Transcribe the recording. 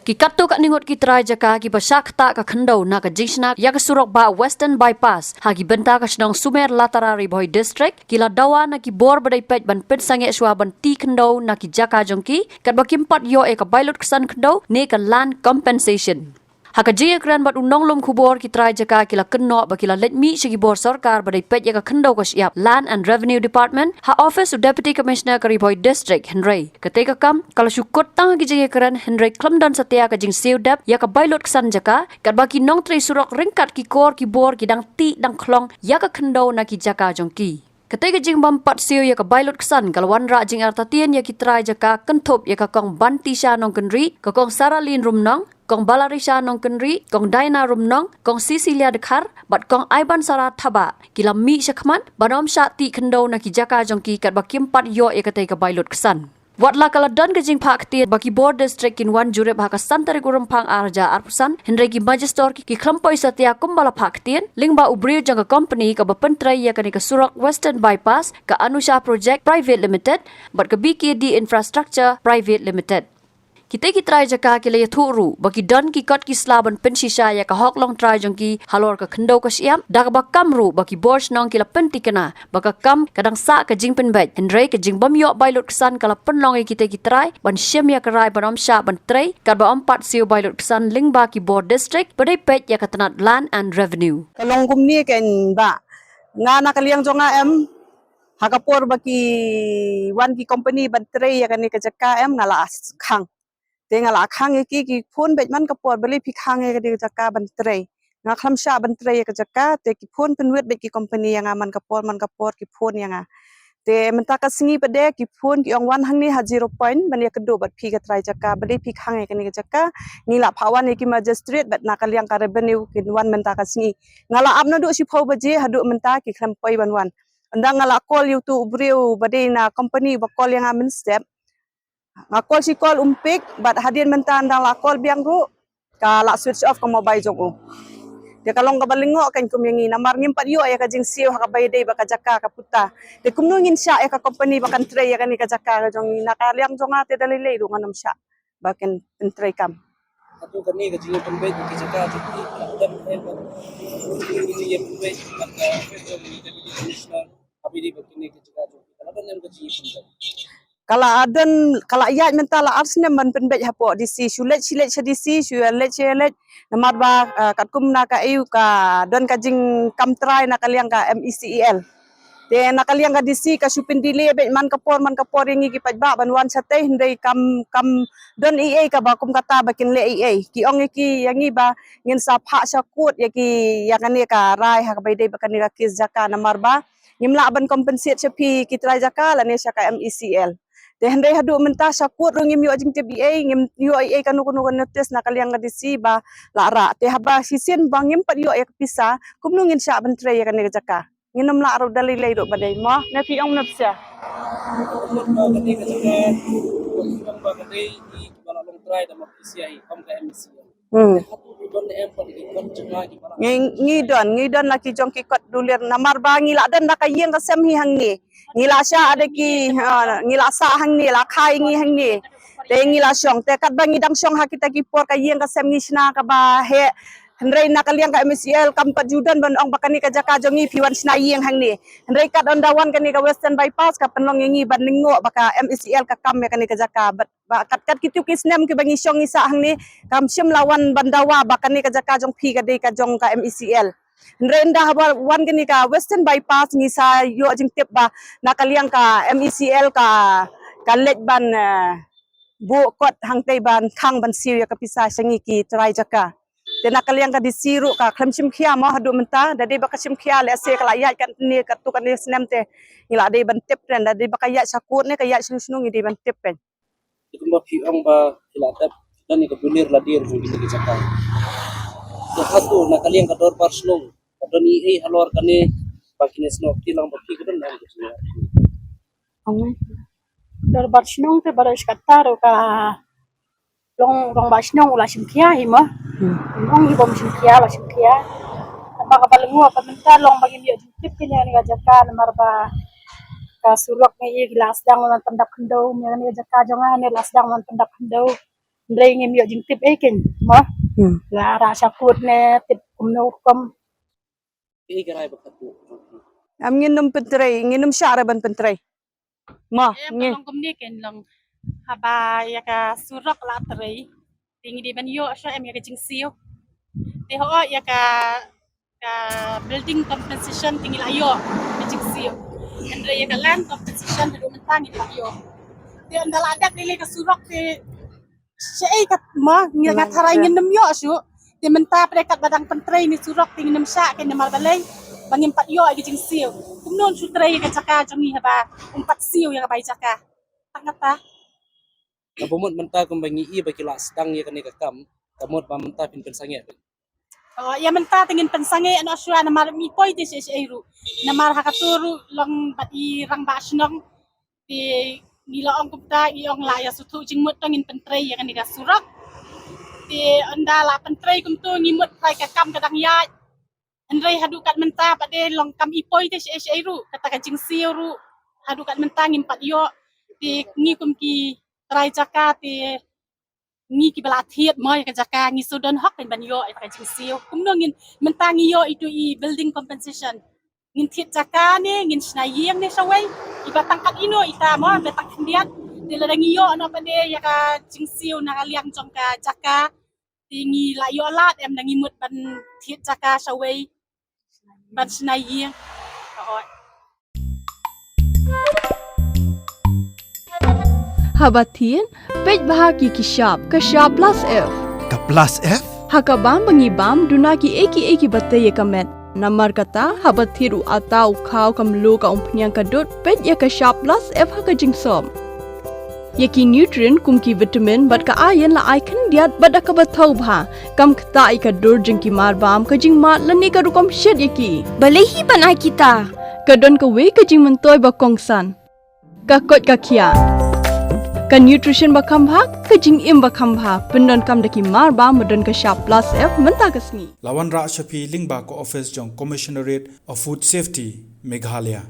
Ki katto ka ningot ki try jaka ki pasak ta ka khando na ka jishna ya ka surok ba Western Bypass ha ki benta ka snong Sumer Latarari Boy District ki la dawa na ki bor badai pet ban pet sange shwa ban ti khando na ki jaka jongki kat ba kimpat yo e ka bailot ksan khando ne ka land compensation. Haka jia kran bat unong lom kubor ki try jaka kila kenno ba kila let mi shigi bor sarkar badai pet ya ka khando ka siap Land and Revenue Department ha Office of Deputy Commissioner ka Boy District Henry ketika kam kalau syukut tang ki jia kran Henry klamdan satia ka jing seudap ya ka bailot ksan jaka kat ba ki nong tri surok ringkat ki kor ki bor ki dang ti dang klong ya ka khando na ki jaka jongki. Ketika jing bampat siu ya ka bailot kesan kalwan ra jing artatien ya ki try jaka kentop ya ka kong bantisha nong kenri ka kong Saralin rumnong kong Balarisha nong kenri kong Daina rumnong kong Cecilia dekhar bat kong Aiban Sara thaba kila mi shakman banom shati khendo na ki jaka jongki kat bakim pat yo ya ka bailot kesan. Watla kala don ke jing pak ti baki board district in one jurep haka santari gurumpang arja arpusan Henry ki magistor ki klampoi satia kumbala pak tien lingba ubriu janga company ka bapentrai ya kani ka surak Western Bypass ka Anusha Project Private Limited bat ka BKD Infrastructure Private Limited. Kita try jaka ki le thuru baki don ki kot ki slaban pensisha ya ka hok long try jong ki halor ka khendo ka siam dak ba kamru baki borsh nong ki la penti kana baka kam kadang sa ka jing pen bet Henry ka jing bam yo bailot ksan kala penlong kita try ban syem ya karai banom sha ban tray ka ba empat siu bailot ksan lingba ki board district badai pet ya ka tanat Land and Revenue. Kalong kumni ken ba nga nakaliang jonga em hakapor baki one ki company ban tray ya kani ka jaka em ngala khang Tengah khang ki phone bet man kapor beli pi khang ke di jaka bantrei nga khamsha bantrei ke jaka te ki phone penwet bet ki company yang man kapor ki phone yang te menta ka singi pede ki phone ki ong wan hang ni ha 0 point ban ya kedo bat pi ka trai jaka beli pi khang ke ni jaka ngila phawan ki magistrate bet nakal yang ka revenue ki wan menta ka singi ngala apna du si phau baje hadu menta ki khlampoi ban wan andang ngala call you to ubriu bade na company ba call yang amin step ngakol si call umpik bat hadin mentan dang la call biang ru ka la switch off ka mobile jong dia kalong ka balingo kan kumyangi namar ngimpat yo ya ka jing siu ha ka bayday ba ka jaka ka puta de kumnungin sya ya ka company ba kan tray ya kan ka jaka ka jong nakaliang jong ate dalilay ru nganam sya ba kan tray kam Atu kani ka jing pembet ki jaka jati dam em ki jing pembet ka commissioner abidi bakini ki jaka jati kalau kan ka jing pembet kala aden kala iya mentala arsne man penbet hapo disi sulet silet sedisi sulet silet namar ba katkum na ka eu ka don ka jing kam try na kaliang ka MECEL te na kaliang ka disi ka supin dile bet man kapor ringi ki pajba banwan sate hindai kam don EA ka ba kum kata bakin le EA ki ong ki yangi ba ngin sa pha sakut ya ki yang ani ka rai ha ka baidai bakan ni ka kis jaka namar ba ngimla ban compensate sepi ki try jaka la ne ka MECEL de hendai hadu menta sakut rungim yo jing TBA ngim yo ai kanu notice na kaliang ngadisi ba lara te haba sisen bangim pat yo ek pisa kumnungin sya bentre ya kan jaka nginum la ro dalilai do badai mo na fi ong napsa kani ka jaka ba kani di bala long try da mapisiai kam ka MCA hatu don em pat ki kon janga ki bala ngidon laki jong ki kot dulir namar ba ngila dan na kayeng ka sem hi hangi ngila sya ada ki ngila sa hang ni la khai ngi hang ni te ngila syong te kat bangi dang syong ha kita ki por ka yeng ka sem ni sna ka ba he hendrai na kaliang ka MECEL kam pat judan ban ong bakani ka jaka jongi piwan sna yeng hang ni hendrai kat on dawan kani ka Western Bypass ka penlong ngi ban lingo baka MECEL ka kam ya kani ka jaka kat kitu kisnem ki bangi syong isa hang ni kam syem lawan bandawa bakani ka jaka jong pi ka de ka jong ka MECEL Nrenda haba wan gini ka Western Bypass ngisa yo jing tip ba nakaliang ka MECEL ka let ban bu kot hang tei ban khang ban siu ya kapisa sangi ki try jaka te nakaliang ka disiru ka khamsim khia mo hadu menta dadi ba kasim khia le se kala ya kan ni ka tu kan ni snem te ngila dei ban tip ren dadi ba kaya sakut ne kaya sunu ngi di ban tip pen ikumba fi ong ba hilatap dan ni ka bulir ladir mo ki jaka ya hatu na kaliang ka dor parslong don EA halor kani bakine snok tilang bakki kudun na ki Dor barshnong te baras kataro ka long barshnong ula simkia hima long ibom simkia la simkia baka balengu apa menta long bagin yo tip kenya ni jaka namar ba ka surok ni gilas dang man pendap hendo ni jaka jonga ni las dang man pendap hendo Ndre ngim yo jing tip eken mo la rasa kut ne tip kumno kom Ei garai bakatu. Am nginum pentray, nginum syara ban pentray. Ma, ngi. long kom ni ken long haba ya ka surak la trei ting di ban yo so em ya ka jing siu te ho ya ka building compensation ting la yo ka jing siu Ndre ya ka land compensation du mentang la yo te andala adat ni ka surak te Siya kat ma nga taray ngin nam yo asu ti menta prekat badang pentray ni surak ting nam sya ken mal balay bangin pat yo agi jing siu kumnon su tray ka jaka jangi haba umpat siu yang bai jaka tangata Nabumot menta kumbangi i bakila sedang ya kani kakam. Kamot ba menta pin pensange. ya menta tingin pensange ano aswa na mar mi poy ti si eru na mar hakaturu long bat i rang ba snong ti nilaong kumta iong laya sutu jingmut tangin pentray yang ni ka surak ti anda la pentray kumtu ngimut kai ka kam kadang ya Andrei hadukat menta pade long kam ipoy te si eru kata ka jing siru hadukat menta ngimpat yo ti ngi kum ki trai jaka ti ngi ki bala thiet moy ka jaka ngi sudon hok ben ban yo ka jing siu kumno ngin menta ngi yo itu i building compensation ngin thiet jaka ni ngin snayeng ni sawai iba tangkat ino ita mo betang kendiat dila ngi yo ano pade ya ka jing siu na liang jong ka jaka tingi la yo lat em nangi mut ban thiet jaka sawai ban snayeng Habatin, pej bahagi ki sharp plus F. Ka plus F? Hakabam bangibam dunaki eki batay kamet. Namar kata habatiru atau kau kamlu ka umpnyang kadut pej ya ka sharp plus F haka jingsom. Yaki nutrient kumki vitamin bat ka ayan la ai kan diat bat ka batau bha kam kta i ka dur jingki marbam ka jing mat lani ka rukom shed yaki. Balehi banai kita. Kadon ka we ka jing mentoy ba kongsan. Ka kot ka kia. Ka nutrition ba kambha ka jing im ba kambha pendon kam daki marba medon ka sharp plus F menta ka sngi. Lawan Ra Shafi Lingba ko office jong Commissionerate of Food Safety Meghalaya.